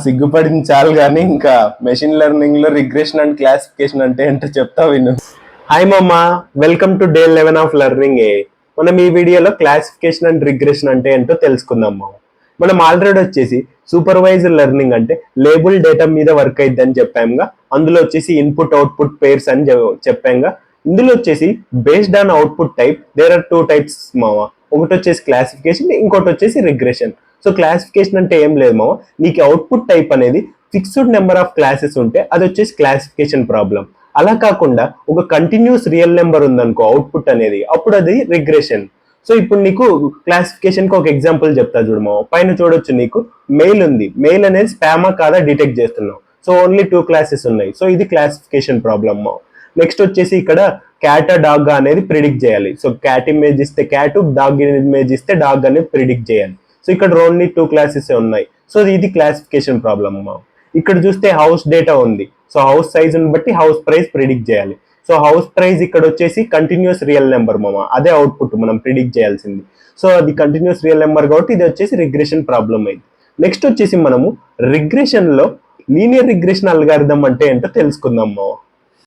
సిగ్గుపడింది చాలు కానీ ఇంకా మెషిన్ లెర్నింగ్ లో రిగ్రెషన్ అండ్ క్లాసిఫికేషన్ అంటే ఏంటో చెప్తా విను. హాయ్ మమ్మ, welcome to day 11 of learning. మనం ఈ వీడియోలో క్లాసిఫికేషన్ అండ్ రిగ్రెషన్ అంటే ఏంటో తెలుసుకుందాం. మనం ఆల్రెడీ వచ్చేసి సూపర్వైజర్ లెర్నింగ్ అంటే లేబుల్ డేటా మీద వర్క్ అయిద్దని చెప్పాముగా. అందులో వచ్చేసి ఇన్పుట్ అవుట్పుట్ పేర్స్ అని చెప్పాముగా. ఇందులో వచ్చేసి based on output type there are 2 types మామ. ఒకటి వచ్చేసి క్లాసిఫికేషన్, ఇంకోటి వచ్చేసి రిగ్రెషన్. సో క్లాసిఫికేషన్ అంటే ఏం లేదు మామ, నీకు అవుట్పుట్ టైప్ అనేది ఫిక్స్డ్ నెంబర్ ఆఫ్ క్లాసెస్ ఉంటే అది వచ్చేసి క్లాసిఫికేషన్ ప్రాబ్లం. అలా కాకుండా ఒక కంటిన్యూస్ రియల్ నెంబర్ ఉందనుకో అవుట్పుట్ అనేది, అప్పుడు అది రిగ్రెషన్. సో ఇప్పుడు నీకు క్లాసిఫికేషన్ కి ఒక ఎగ్జాంపుల్ చెప్తా చూడు మామ. పైన చూడొచ్చు, నీకు మెయిల్ ఉంది. మెయిల్ అనేది స్పామా కాదా డిటెక్ట్ చేస్తున్నావు. సో ఓన్లీ 2 క్లాసెస్ ఉన్నాయి. సో ఇది క్లాసిఫికేషన్ ప్రాబ్లమ్ మామ. నెక్స్ట్ వచ్చేసి ఇక్కడ క్యాట్ డాగ్ అనేది ప్రిడిక్ట్ చేయాలి. సో క్యాట్ ఇమేజ్ ఇస్తే క్యాట్, డాగ్ ఇమేజ్ ఇస్తే డాగ్ అనేది ప్రిడిక్ట్ చేయాలి. సో ఇక్కడ ఓన్లీ 2 క్లాసెస్ ఉన్నాయి. సో ఇది క్లాసిఫికేషన్ ప్రాబ్లమ్ అమ్మా. ఇక్కడ చూస్తే హౌస్ డేటా ఉంది. సో హౌస్ సైజ్ ని బట్టి హౌస్ ప్రైస్ ప్రిడిక్ట్ చేయాలి. సో హౌస్ ప్రైస్ ఇక్కడ వచ్చేసి కంటిన్యూస్ రియల్ నెంబర్ మామ, అదే అవుట్పుట్ మనం ప్రిడిక్ట్ చేయాల్సింది. సో అది కంటిన్యూస్ రియల్ నెంబర్ కాబట్టి ఇది వచ్చేసి రిగ్రెషన్ ప్రాబ్లం అయింది. నెక్స్ట్ వచ్చేసి మనము రిగ్రెషన్ లో లీనియర్ రిగ్రెషన్ అల్గారిథం అంటే ఏంటో తెలుసుకుందాం మామ.